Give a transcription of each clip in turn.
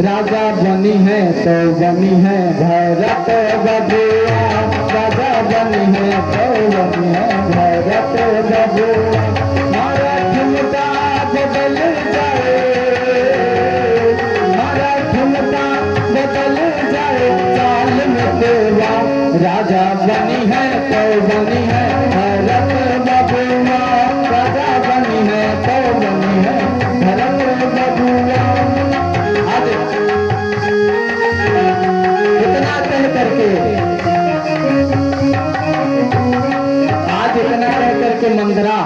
राजा बनी है तो बनी है भरत बबुआ, राजा बनी है तो बनी है भरत बबुआ। मारा ठुमका बदल जाए, मारा ठुमका बदल जाए चाल में तेरा, राजा बनी है तो बनी है भरत बबुआ, राजा बनी है तो बनी है भरत बबुआ। आज इतना कह करके, आज इतना कह करके मंदरा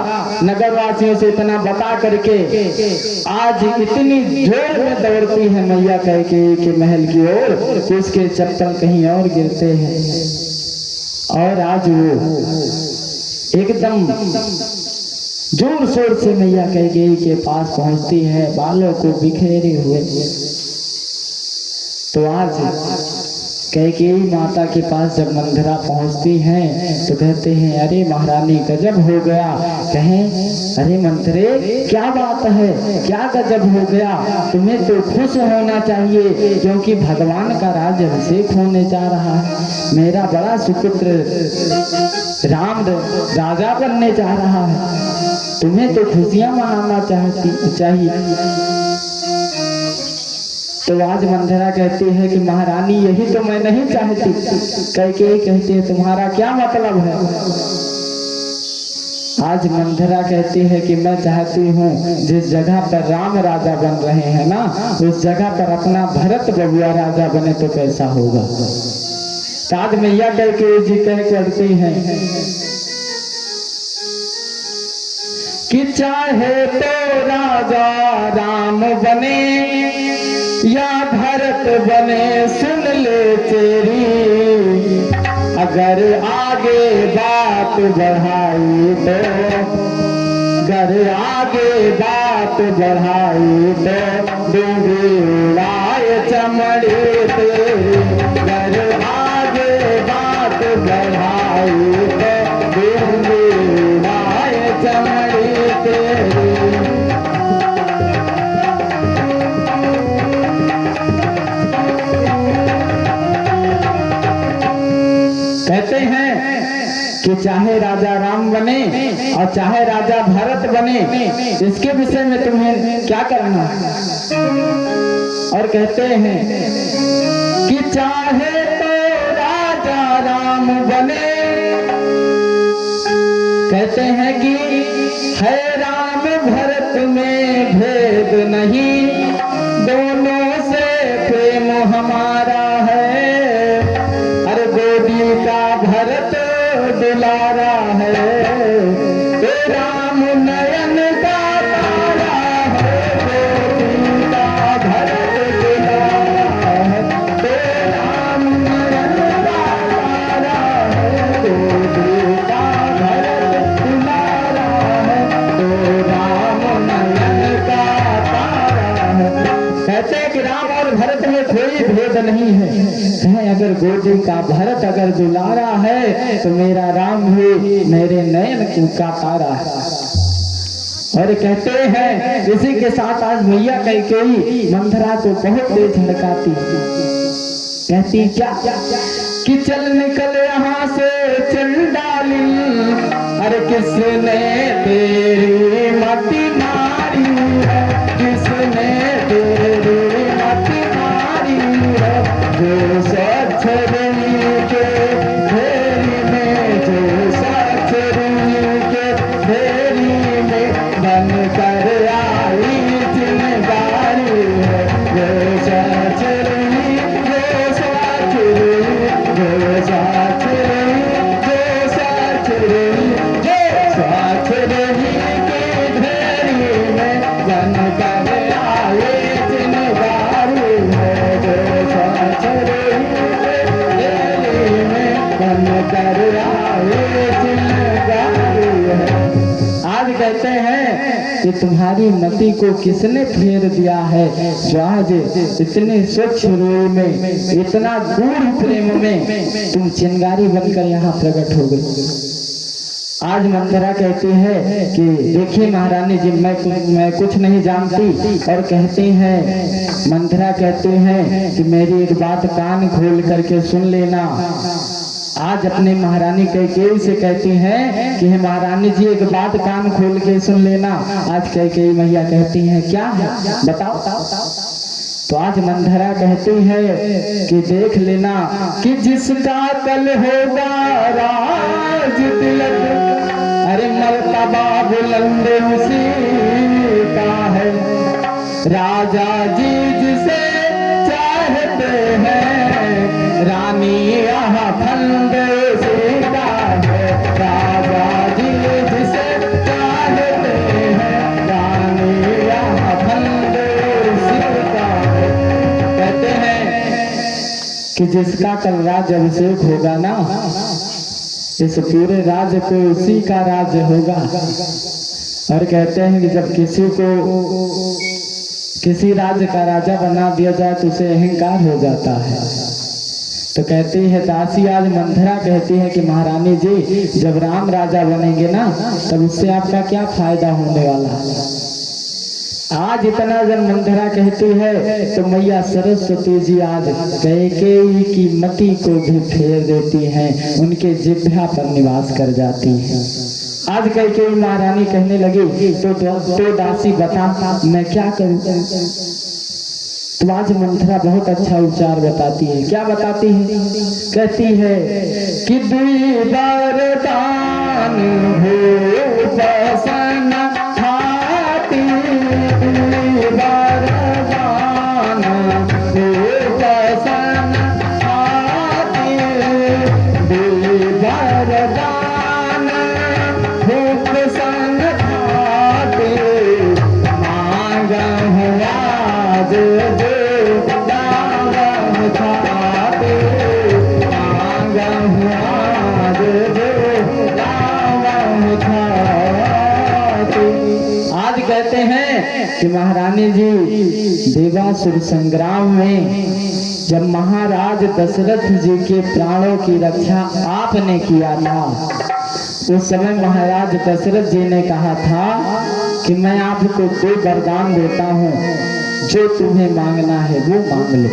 नगर वासियों से इतना बता करके आज इतनी जोर में दौड़ती है मैया कह के महल की ओर कि उसके चप्पल कहीं और गिरते हैं। और आज वो एकदम जोर शोर से मैया कैकेयी के पास पहुंचती है, बालों को बिखेरे हुए। तो आज कैकेयी माता के पास जब मंदरा पहुंचती हैं तो कहते हैं अरे महारानी गजब हो गया। कहें अरे मंत्रे क्या बात है, क्या गजब हो गया, तुम्हें तो खुश होना चाहिए क्योंकि भगवान का राज अभिषेक होने जा रहा है। मेरा बड़ा सुपुत्र राम राजा बनने जा रहा है, तुम्हें तो खुशियां मनाना चाहिए। तो आज मंदरा कहती है कि महारानी यही तो मैं नहीं चाहती। कैकेयी कहती है तुम्हारा क्या मतलब है। आज मंदरा कहती है कि मैं चाहती हूँ जिस जगह पर राम राजा बन रहे हैं ना, उस जगह पर अपना भरत बबुआ राजा बने तो कैसा होगा। आज मैया कैकेयी जी कह करती हैं कि चाहे तो राजा राम बने या भरत बने सुन ले तेरी, अगर आगे बात बढ़ाई तो, अगर आगे बात बढ़ाई तो डूबी उड़ाए चमड़े तेरी, अगर आगे बात बढ़ाई तो डूबी उड़ाए चमड़े तेरी। कहते हैं कि चाहे राजा राम बने और चाहे राजा भरत बने, इसके विषय में तुम्हें क्या करना। और कहते हैं कि चाहे तो राजा राम बने, कहते हैं कि है राम भरत में भेद नहीं, दोनों से प्रेम हमारा है। अरे गोदी का भरत दुलारा है, तो राम नयन का तारा है। गोदी का भरत दुलारा है, तो राम नयन का तारा है। गोदी का भरत दुलारा है, तो राम नयन का तारा है। कहते हैं कि राम और भरत में कोई भेद नहीं है, अगर गोदी का भरत अगर दुलारा है तो मेरा राम भी मेरे नयन का तारा है। और कहते हैं इसी के साथ आज मैया कैकेयी मंदरा को बहुत तेज झड़काती, कहती क्या कि चल निकल यहाँ से चंडाली, अरे किसने तेरी मति मारी है, किसने तेरी मति मारी है। जो सच रही के फेरी में, जो सच रही के फेरी में बन कर आई जिम्मेदारी है। जो सच रही, जो सच रही, जो सच रही, जो सच रही, जो सच रही के फेरी में बन कर आई जिम्मेदारी है। जो सच रही कर आए जिम्मेदारी है। आज कहते हैं कि तुम्हारी मति को किसने फेर दिया है, जो आज इतने स्वच्छ रूप में, इतना गूढ़ प्रेम में तुम चिंगारी बनकर यहाँ प्रकट हो गई। आज मंथरा कहती है कि देखिए महारानी जी, मैं कुछ नहीं जानती। और कहती हैं, मंथरा कहती हैं कि मेरी एक बात कान खोल करके सुन लेना। आज अपने महारानी कैकेयी से कहती हैं कि महारानी जी एक बात कान खोल के सुन लेना। आज कैकेयी मैया कहती हैं, क्या है बताओ। तो आज मंथरा कहती है कि देख लेना कि जिसका कल होगा राज तिलक, अरे मर्तबा बुलंद उसी का है। राजा जी जिसे चाहते हैं, रानी यहाँ फंद उसी का है। राजा जी जिसे चाहते हैं, रानी यहाँ फंद उसी का है। कहते हैं कि जिसका कल राज अभिषेक होगा ना, इस पूरे राज्य को उसी का राज्य होगा। और कहते हैं कि जब किसी को किसी राज्य का राजा बना दिया जाए तो उसे अहंकार हो जाता है। तो कहती है दासी, आज मंथरा कहती है कि महारानी जी जब राम राजा बनेंगे ना, तब उससे आपका क्या फायदा होने वाला है। आज इतना जब मंथरा कहती है तो मैया सरस्वती जी आज कैकेयी की मति को भी फेर देती हैं, उनके जिह्वा पर निवास कर जाती हैं। आज कैकेयी महारानी कहने लगी, तो दासी बता मैं क्या करूं। तो आज मंथरा बहुत अच्छा उपचार बताती है। क्या बताती है? कहती है कि दुई वरदान हो बसन हाथी, वरदान हो बसन हाथी, दुई वरदान हो बसन हाथी, मांगा हुआ आज कहते हैं कि महारानी जी देवासुर संग्राम में जब महाराज दशरथ जी के प्राणों की रक्षा आपने किया था, उस समय महाराज दशरथ जी ने कहा था कि मैं आपको 2 वरदान देता हूँ, जो तुम्हें मांगना है वो मांग लो।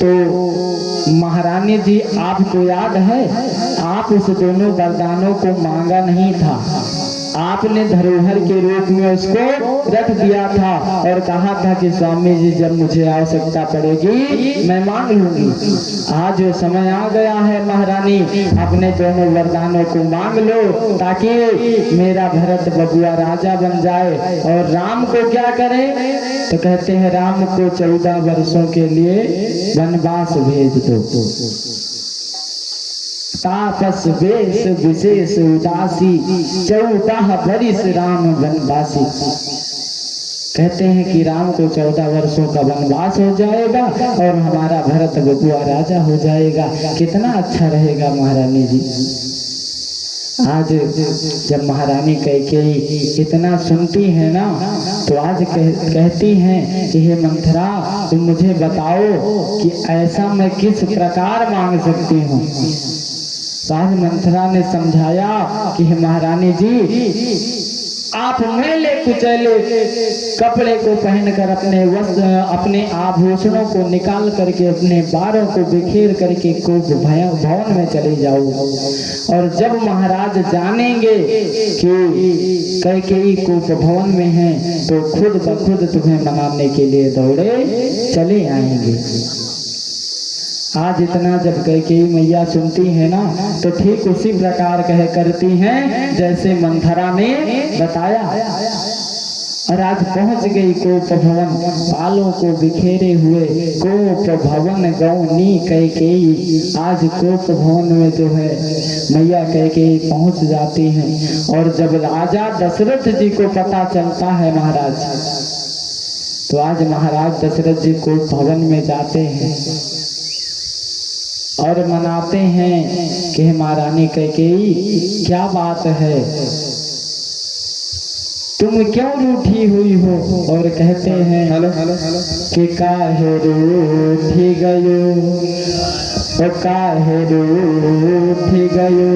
तो महारानी जी आपको याद है, आप उस दोनों वरदानों को मांगा नहीं था, आपने धरोहर के रूप में उसको रख दिया था और कहा था कि स्वामी जी जब मुझे आवश्यकता पड़ेगी मैं मांग लूंगी। आज जो समय आ गया है महारानी, अपने दोनों वरदानों को मांग लो ताकि मेरा भरत बबुआ राजा बन जाए। और राम को क्या करे? तो कहते हैं राम को 14 वर्षों के लिए वनवास भेज दो। तापस वेश विशेष उदासी, 14 वर्ष राम वनवासी। कहते हैं कि राम को 14 वर्षों का वनवास हो जाएगा और हमारा भरत बबुआ राजा हो जाएगा। कितना अच्छा रहेगा महारानी जी। आज जब महारानी कैकेयी इतना सुनती है ना, तो आज कहती हैं कि हे मंथरा, तुम मुझे बताओ कि ऐसा मैं किस प्रकार मांग सकती हूँ। आज मंथरा ने समझाया कि महारानी जी आप मैले कुचैले कपड़े को पहनकर अपने आभूषणों को निकाल करके अपने बारों को बिखेर करके कोप भवन में चले जाओ। और जब महाराज जानेंगे कि कैकेयी कोप भवन में हैं, तो खुद ब खुद तुम्हें मनाने के लिए दौड़े चले आएंगे। आज इतना जब कैकेयी मैया सुनती है ना, तो ठीक उसी प्रकार करती हैं जैसे मंथरा ने बताया। और आज पहुंच गई कोप भवन, बालों को बिखेरे हुए कोप भवन गौनी कैकेयी। आज कोप भवन में जो है मैया कैकेयी पहुंच जाती हैं। और जब राजा दशरथ जी को पता चलता है महाराज, तो आज महाराज दशरथ जी कोप भवन में जाते हैं और मनाते हैं कि महारानी कैकेयी क्या बात है, तुम क्यों रूठी हुई हो। और कहते हैं कि काहे रूठी गयो ओ काहे रूठ गयो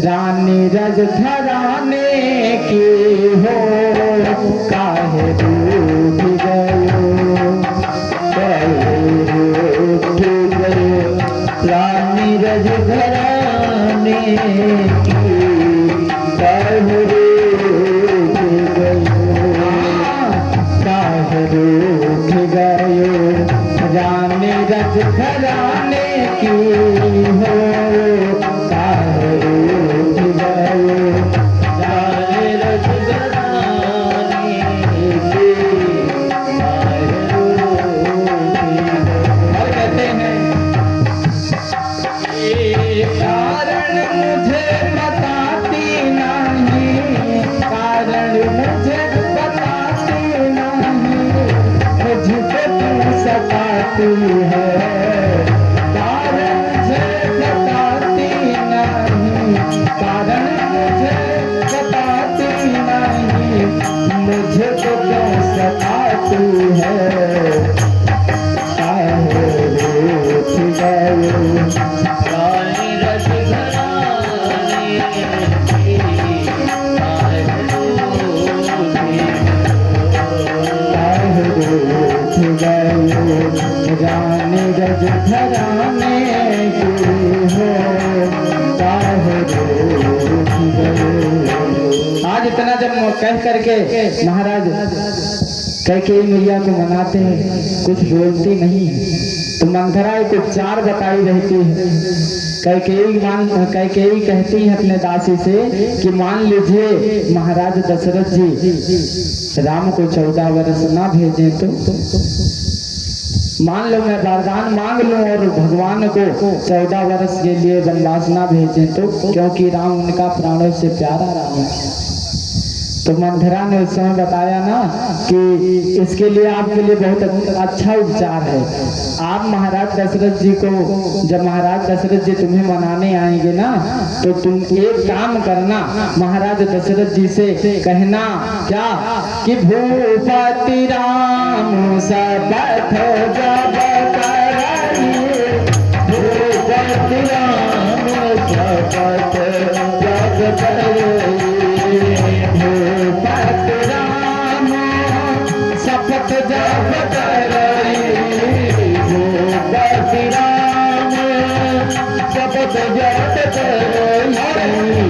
रानी रज घराने की हो, काहे रूठ गयो, काहे रूठ गयो रानी रज घराने की, काहे रूठ गयो, काहे रूठ गयो रानी रज घराने की हो, काहे रूठ गयो रानी रज घराने की, काहे रूठ गयो। और कहते हैं ये कारण मुझे बताती नहीं, कारण मुझे बताती नहीं, मुझको तू सताती है, कारण मुझे बताती नहीं, कारण मुझे बताती नहीं, मुझको क्यों सताती है, काहे रूठ गयो रानी रज घराने की, काहे रूठ गयो रानी रज घराने की हो, काहे रूठ गयो। आज इतना जब कह करके महाराज कैकेयी मैया को मनाते हैं, कुछ बोलती नहीं, तो मंथरा एक उपचार बताई रहती है। कैकेयी कहती है अपने दासी से कि मान लीजिए महाराज दशरथ जी राम को 14 वर्ष ना भेजें तो मान लो मैं वरदान मांग लूं और भगवान को 14 वर्ष के लिए वनवास ना भेजें तो, क्योंकि राम उनका प्राणों से प्यारा राम है। तो मंथरा ने उस समय बताया ना कि इसके लिए आपके लिए बहुत अच्छा उपचार है। आप महाराज दशरथ जी को, जब महाराज दशरथ जी तुम्हें मनाने आएंगे ना, तो तुम एक काम करना, महाराज दशरथ जी से कहना क्या कि भूपति राम शपथ जब कराइए, भूपति राम शपथ जब कराइए, भूपति राम शपथ जब कराइए, भूपति राम शपथ जब कराइए,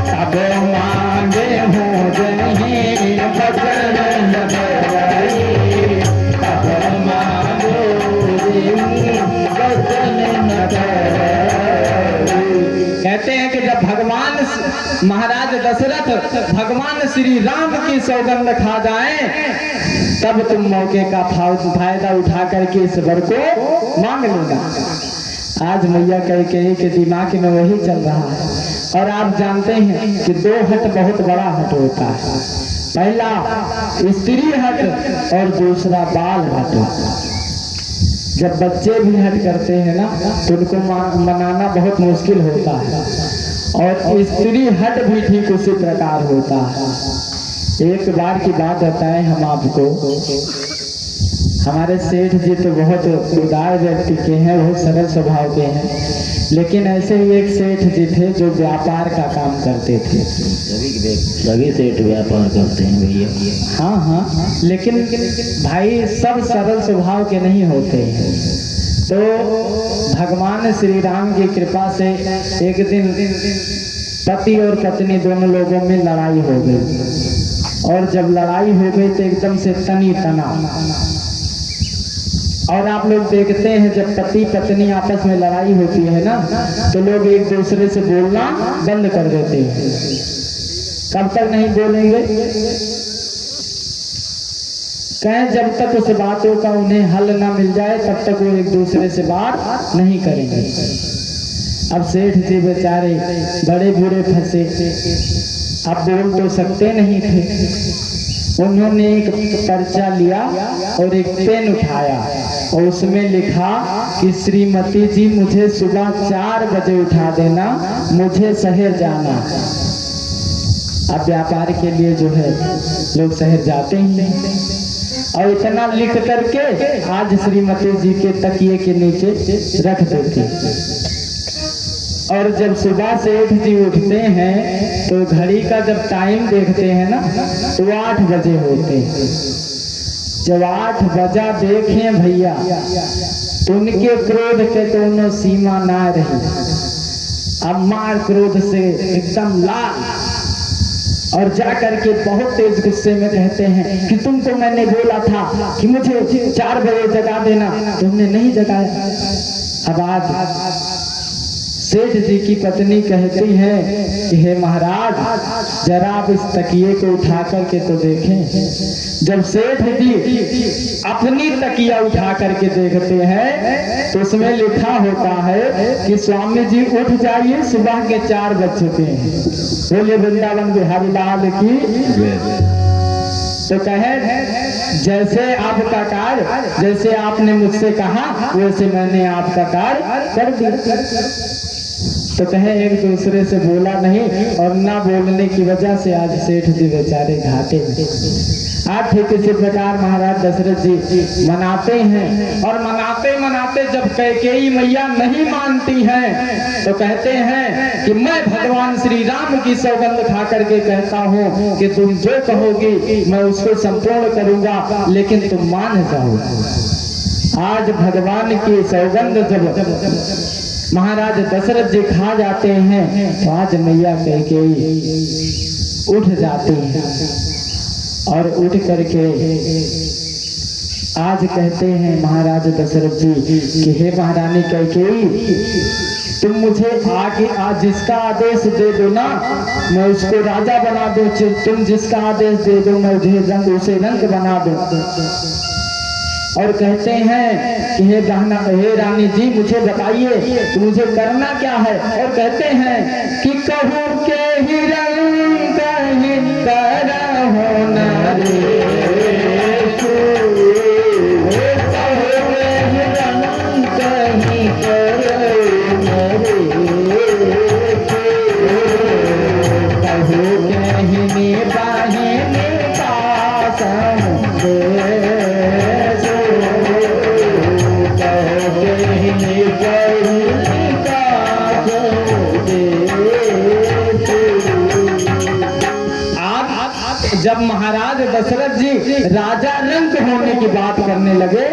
तब मांगे हो जहीं बचन लगाइए, तब मांगो बचन लगाइए। कहते हैं कि जब भगवान महाराज दशरथ भगवान श्री राम की सौगंध खा जाए, तब तुम मौके का फायदा उठा करके इस वर को मांग लेना। आज मैया कैकेयी के दिमाग में वही चल रहा है। और आप जानते हैं कि 2 हट बहुत बड़ा हट होता है, पहला स्त्री हट और दूसरा बाल हट। जब बच्चे भी हट करते हैं ना, तो उनको मनाना बहुत मुश्किल होता है, और स्त्री हट भी ठीक उसी प्रकार होता है। एक बार की बात बताएं हम आपको, हमारे सेठ जी तो बहुत उदार व्यक्ति के हैं, बहुत सरल स्वभाव के हैं, लेकिन ऐसे ही एक सेठ जी थे जो व्यापार का काम करते थे। सभी सेठ व्यापार करते हैं भैया। हाँ हाँ, लेकिन भाई सब सरल स्वभाव के नहीं होते हैं। तो भगवान श्री राम की कृपा से एक दिन पति और पत्नी दोनों लोगों में लड़ाई हो गई, और जब लड़ाई हो गई तो एकदम से तनी तना। और आप लोग देखते हैं जब पति पत्नी आपस में लड़ाई होती है ना, तो लोग एक दूसरे से बोलना बंद कर देते हैं। कब तक नहीं बोलेंगे? कहें जब तक उस बातों का उन्हें हल ना मिल जाए तब तक वो एक दूसरे से बात नहीं करेंगे। अब सेठ जी बेचारे बड़े बुरे फंसे, अब बोल तो सकते नहीं थे। उन्होंने एक पर्चा लिया और एक पेन उठाया और उसमें लिखा कि श्रीमती जी मुझे सुबह 4 बजे उठा देना, मुझे शहर जाना। अब व्यापार के लिए जो है लोग शहर जाते ही नहीं, और इतना लिख करके आज श्रीमती जी के तकिए के नीचे रख देते। और जब सुबह सेठ जी उठते हैं तो घड़ी का जब टाइम देखते हैं ना तो 8 बजे होते हैं। जब 8 बजा देखे भैया तो उनके क्रोध के दोनों सीमा ना रही। अब मार क्रोध से एकदम लाल और जाकर के बहुत तेज गुस्से में कहते हैं कि तुमको मैंने बोला था कि मुझे 4 बजे जगा देना, तुमने नहीं जगाया। अब आज सेठ जी की पत्नी कहती है कि हे महाराज जरा आप इस तकिए को उठा करके तो देखें। जब सेठ जी अपनी तकिया उठा करके देखते हैं तो उसमें लिखा होता है कि स्वामी जी उठ जाइए, सुबह के 4 बज चुके हैं। बोले वृंदावन बिहारी लाल की। तो कहे जैसे आपका कार्य, जैसे आपने मुझसे कहा वैसे मैंने आपका कार्य कर दिया। तो कहे एक दूसरे से बोला नहीं और ना बोलने की वजह से आज सेठ जी बेचारे घाटे में। आज ठीक इसी प्रकार महाराज दशरथ जी मनाते हैं और मनाते मनाते जब कैकेयी मैया नहीं मानती हैं तो कहते हैं कि मैं भगवान श्री राम की सौगंध खा करके कहता हूँ कि तुम जो कहोगी मैं उसको संपूर्ण करूंगा, लेकिन तुम मान जाओ। आज भगवान की सौगंध जब महाराज दशरथ जी खा जाते हैं तो आज मैया कैकेयी उठ जाती हैं और उठ करके आज कहते हैं महाराज दशरथ जी कि हे महारानी कैकेयी तुम मुझे आगे आज जिसका आदेश दे दो ना मैं उसको राजा बना दूं, तुम जिसका आदेश दे दो मैं उसे रंग बना दूं। और कहते हैं कि हे बहना हे रानी जी मुझे बताइए कि मुझे करना क्या है। और कहते हैं कि कहूँ के ही रंग कहीं करहो नारी, कहूँ के ही रंग कहीं करहो नारी, कहूँ के ही निबाहिनी पासम दे जब महाराज दशरथ जी राजा रंक होने की बात करने लगे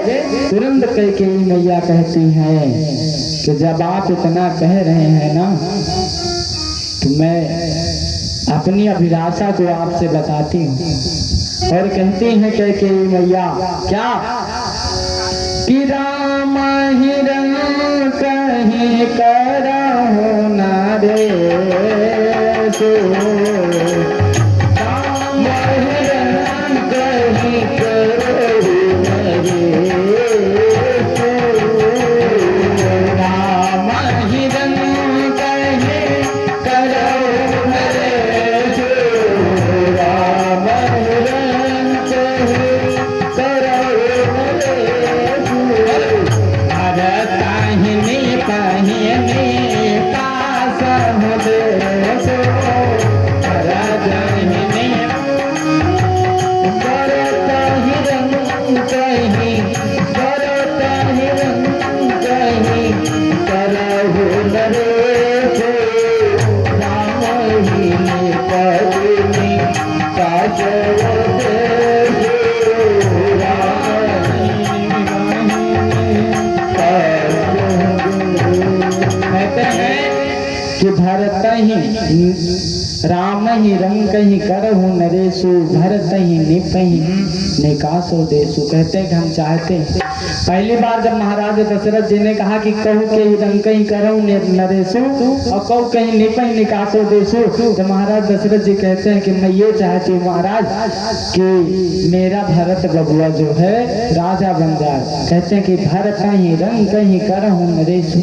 तुरंत कैकेयी मैया कहती हैं कि जब आप इतना कह रहे हैं ना तो मैं अपनी अभिलाषा को आपसे बताती हूँ। और कहती हैं कैकेयी मैया क्या कि राम ही रंग कहीं करहो नारे सो राम ही रंग कहीं करहु नरेशु भरत ही निपहि निकासो देशु। कहते हैं कि हम चाहते हैं। पहली बार जब महाराज दशरथ जी ने कहा कि कहू के ही रंग कहीं करहु नरेशु और कहू कहीं निपहि निकासो देशु, तो महाराज दशरथ जी कहते हैं कि मैं ये चाहती हूँ महाराज कि मेरा भरत बबुआ जो है राजा बन जाए। कहते हैं कि भरत ही रंग कहीं करहु नरेशु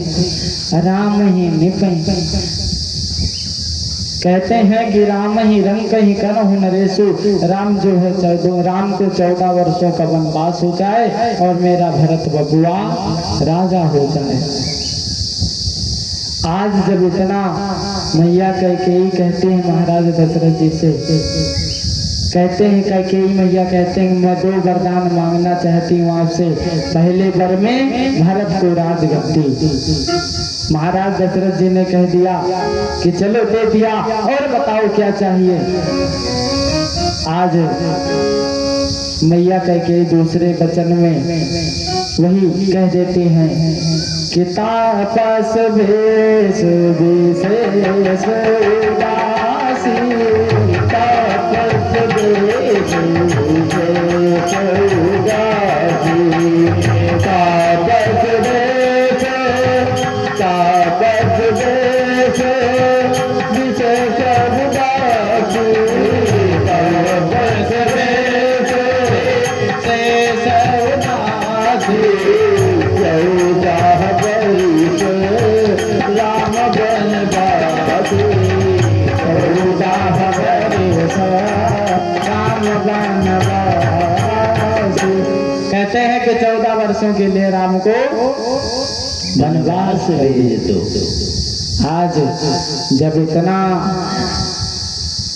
राम ही निपहि। कहते हैं कि राम ही रंग कहीं करहु नरेशु, राम जो है राम को 14 वर्षों का वनवास हो जाए और मेरा भरत बबुआ राजा हो जाए। आज जब इतना मैया कैकेयी कहते हैं महाराज दशरथ जी से, कहते हैं कैकेयी मैया कहते हैं मैं 2 वरदान मांगना चाहती हूँ आपसे। पहले वर में भरत को राजगद्दी, महाराज दशरथ जी ने कह दिया कि चलो दे दिया, और बताओ क्या चाहिए। आज मैया कैकेयी दूसरे वचन में वही कह देते हैं कि तापस भेष विशेष उदासी, तापस भेष विशेष उदासी, तापस भेष, तापस भेष विशेष उदासी, तापस भेष विशेष उदासी, चौदह वर्ष राम बनवासी, चौदह वर्ष राम बनवासी। कहते हैं कि 14 वर्षों के लिए राम को वनवास भेज दो। आज जब इतना